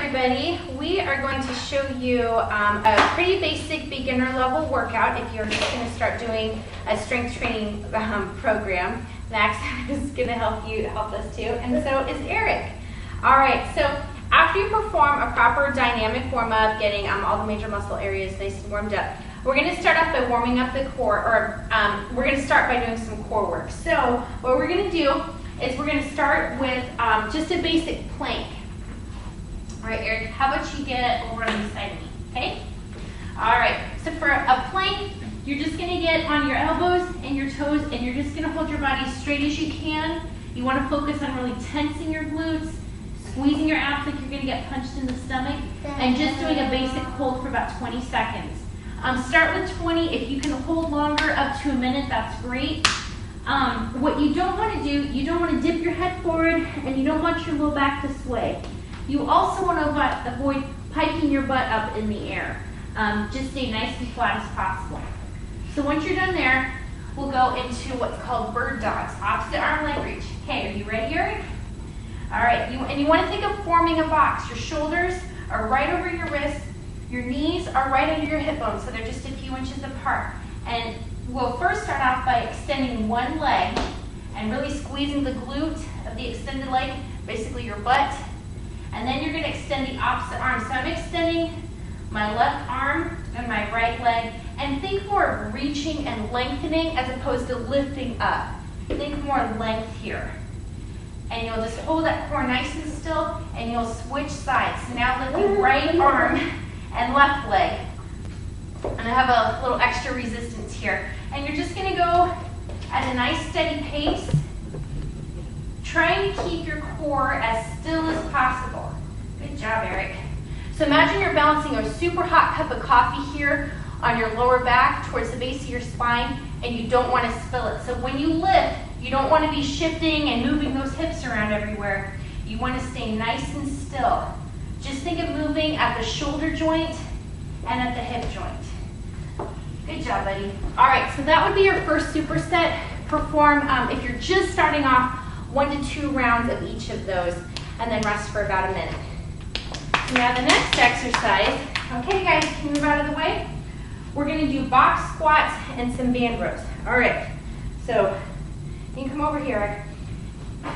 everybody. We are going to show you a pretty basic beginner level workout if you're just going to start doing a strength training program. Max is going to help us too, and so is Eric. All right, so after you perform a proper dynamic warm-up, getting all the major muscle areas nice and warmed up, we're going to start off by warming up the core, or we're going to start by doing some core work. So what we're going to do is we're going to start with just a basic plank. All right, Eric, how about you get over on the side of me, okay? All right, so for a plank, you're just going to get on your elbows and your toes, and you're just going to hold your body straight as you can. You want to focus on really tensing your glutes, squeezing your abs like you're going to get punched in the stomach, and just doing a basic hold for about 20 seconds. Start with 20. If you can hold longer, up to a minute, that's great. What you don't want to do, you don't want to dip your head forward, and you don't want your low back to sway. You also want to avoid piking your butt up in the air. Just stay nice and flat as possible. So once you're done there, we'll go into what's called bird dogs, opposite arm leg reach. Okay, are you ready, Eric? All right, you want to think of forming a box. Your shoulders are right over your wrists. Your knees are right under your hip bones, so they're just a few inches apart. And we'll first start off by extending one leg and really squeezing the glute of the extended leg, basically your butt. And then you're going to extend the opposite arm. So I'm extending my left arm and my right leg. And think more of reaching and lengthening as opposed to lifting up. Think more length here. And you'll just hold that core nice and still, and you'll switch sides. So now lifting right arm and left leg. And I have a little extra resistance here. And you're just going to go at a nice steady pace, trying to keep your core as still as possible. Good job, Eric. So imagine you're balancing a super hot cup of coffee here on your lower back towards the base of your spine, and you don't want to spill it. So when you lift, you don't want to be shifting and moving those hips around everywhere. You want to stay nice and still. Just think of moving at the shoulder joint and at the hip joint. Good job, buddy. All right, so that would be your first superset. Perform, if you're just starting off, 1 to 2 rounds of each of those, and then rest for about a minute. Now the next exercise, okay guys, can you move out of the way? We're going to do box squats and some band rows. All right, so you can come over here, Eric.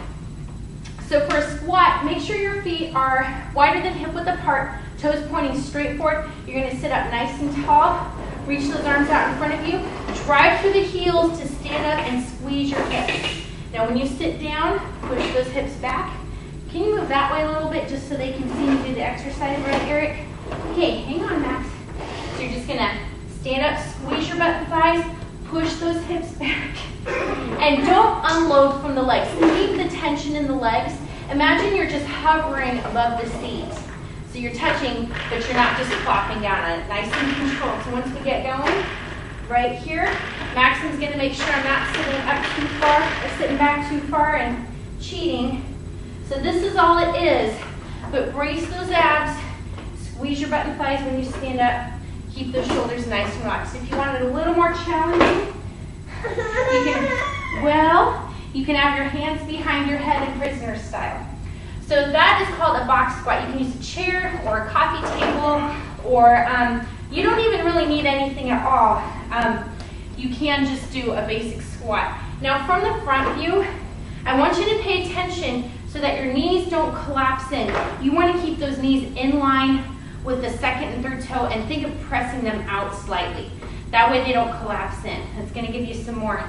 So for a squat, make sure your feet are wider than hip width apart, toes pointing straight forward. You're going to sit up nice and tall. Reach those arms out in front of you. Drive through the heels to stand up and squeeze your hips. Now when you sit down, push those hips back. Can you move that way a little bit just so they can see you do the exercise, right, Eric? Okay, hang on, Max. So you're just going to stand up, squeeze your butt and thighs, push those hips back, and don't unload from the legs. Keep the tension in the legs. Imagine you're just hovering above the seat. So you're touching, but you're not just plopping down on it. Nice and controlled. So once we get going, right here, Maxim's going to make sure I'm not sitting up too far or sitting back too far and cheating. So this is all it is, but brace those abs, squeeze your butt and thighs when you stand up, keep those shoulders nice and relaxed. If you want it a little more challenging, you can have your hands behind your head in prisoner style. So that is called a box squat. You can use a chair or a coffee table, or you don't even really need anything at all. You can just do a basic squat. Now from the front view, I want you to pay attention so that your knees don't collapse in. You want to keep those knees in line with the second and third toe, and think of pressing them out slightly. That way they don't collapse in. That's going to give you some more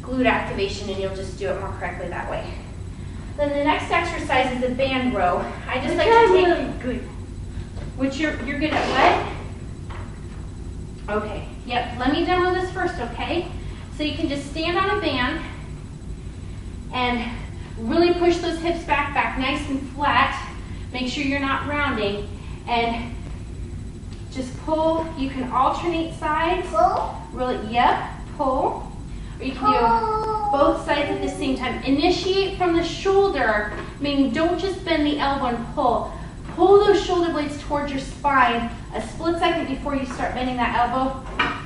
glute activation, and you'll just do it more correctly that way. Then the next exercise is a band row. I just like to take... Really good. Which you're good at what? Okay. Yep. Let me demo this first, okay? So you can just stand on a band and really push those hips back nice and flat. Make sure you're not rounding. And just pull. You can alternate sides. Pull? Really, yep. Pull. Or you can do both sides at the same time. Initiate from the shoulder, meaning don't just bend the elbow and pull. Pull those shoulder blades towards your spine a split second before you start bending that elbow.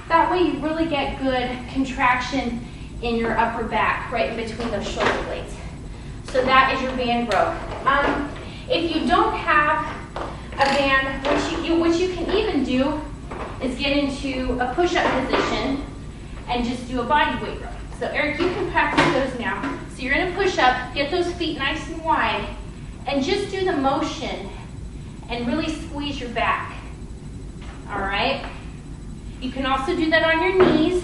That way you really get good contraction in your upper back, right in between those shoulder blades. So that is your band row. If you don't have a band. What you can even do is get into a push-up position and just do a body weight row. So Eric, you can practice those now. So you're in a push-up, get those feet nice and wide, and just do the motion and really squeeze your back. All right? You can also do that on your knees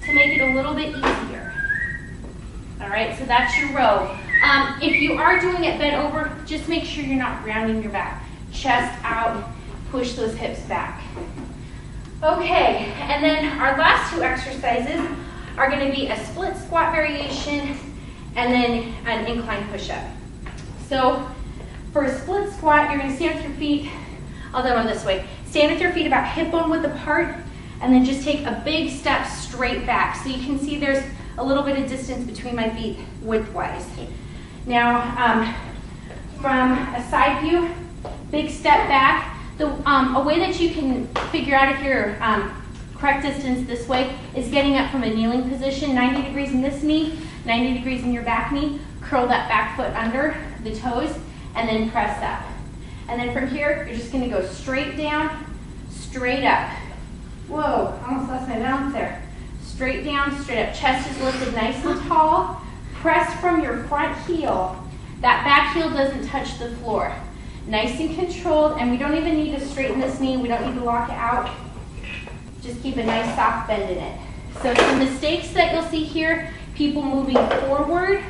to make it a little bit easier. All right, so that's your row. If you are doing it bent over, just make sure you're not rounding your back. Chest out, push those hips back. Okay, and then our last two exercises are going to be a split squat variation and then an incline push-up. So for a split squat, you're going to stand with your feet, I'll demo this way. Stand with your feet about hip bone width apart, and then just take a big step straight back. So you can see there's a little bit of distance between my feet width-wise. Now, from a side view, big step back. A way that you can figure out if you're correct distance this way is getting up from a kneeling position, 90 degrees in this knee, 90 degrees in your back knee. Curl that back foot under the toes, and then press up. And then from here, you're just going to go straight down, straight up. Whoa, almost lost my balance there. Straight down, straight up. Chest is lifted nice and tall. Press from your front heel. That back heel doesn't touch the floor. Nice and controlled, and we don't even need to straighten this knee. We don't need to lock it out. Just keep a nice soft bend in it. So some mistakes that you'll see here, people moving forward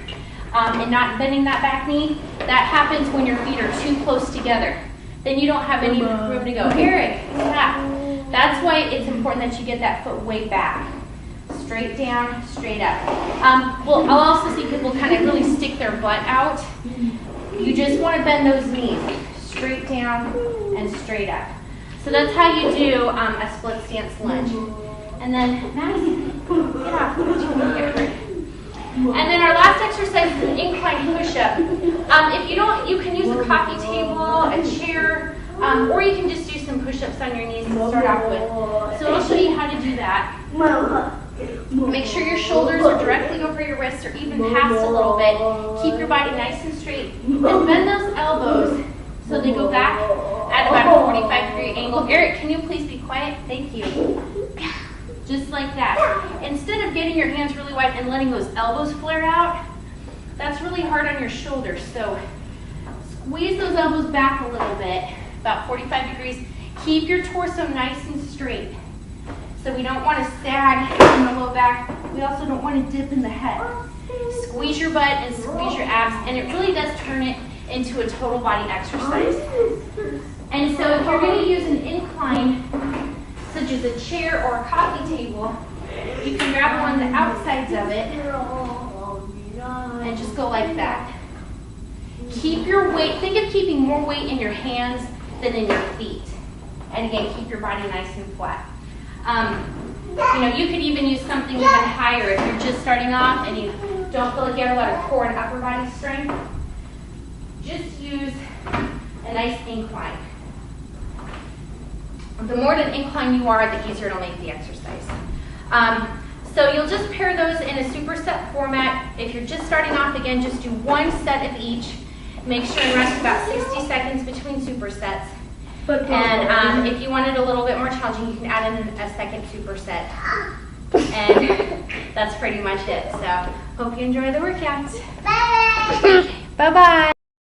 and not bending that back knee, that happens when your feet are too close together. Then you don't have any room to go. Eric, stop. That's why it's important that you get that foot way back. Straight down, straight up. Well, I'll also see people kind of really stick their butt out. You just want to bend those knees. Straight down and straight up. So that's how you do a split stance lunge. And then, Maddie, get off. Get hurt. And then our last exercise is an incline push-up. If you don't, you can use a coffee table, a chair, or you can just do some push-ups on your knees to start off with. So I'll show you how to do that. Make sure your shoulders are directly over your wrists or even past a little bit. Keep your body nice and straight. And bend those elbows so they go back at about a 45-degree angle. Eric, can you please be quiet? Thank you. Just like that. Instead of getting your hands really wide and letting those elbows flare out, that's really hard on your shoulders. So squeeze those elbows back a little bit, about 45 degrees. Keep your torso nice and straight. So we don't want to sag in the low back. We also don't want to dip in the head. Squeeze your butt and squeeze your abs, and it really does turn it into a total body exercise. And so if you're going to use an incline, such as a chair or a coffee table, you can grab one of the outsides of it and just go like that. Keep your weight, think of keeping more weight in your hands than in your feet. And again, keep your body nice and flat. You could even use something even higher if you're just starting off and you don't feel like you have a lot of core and upper body strength. Just use a nice incline. The more of an incline you are, the easier it'll make the exercise. So you'll just pair those in a superset format. If you're just starting off, again, just do one set of each. Make sure and rest about 60 seconds between supersets. And if you want it a little bit more challenging, you can add in a second superset. And that's pretty much it. So hope you enjoy the workout. Bye. Bye-bye.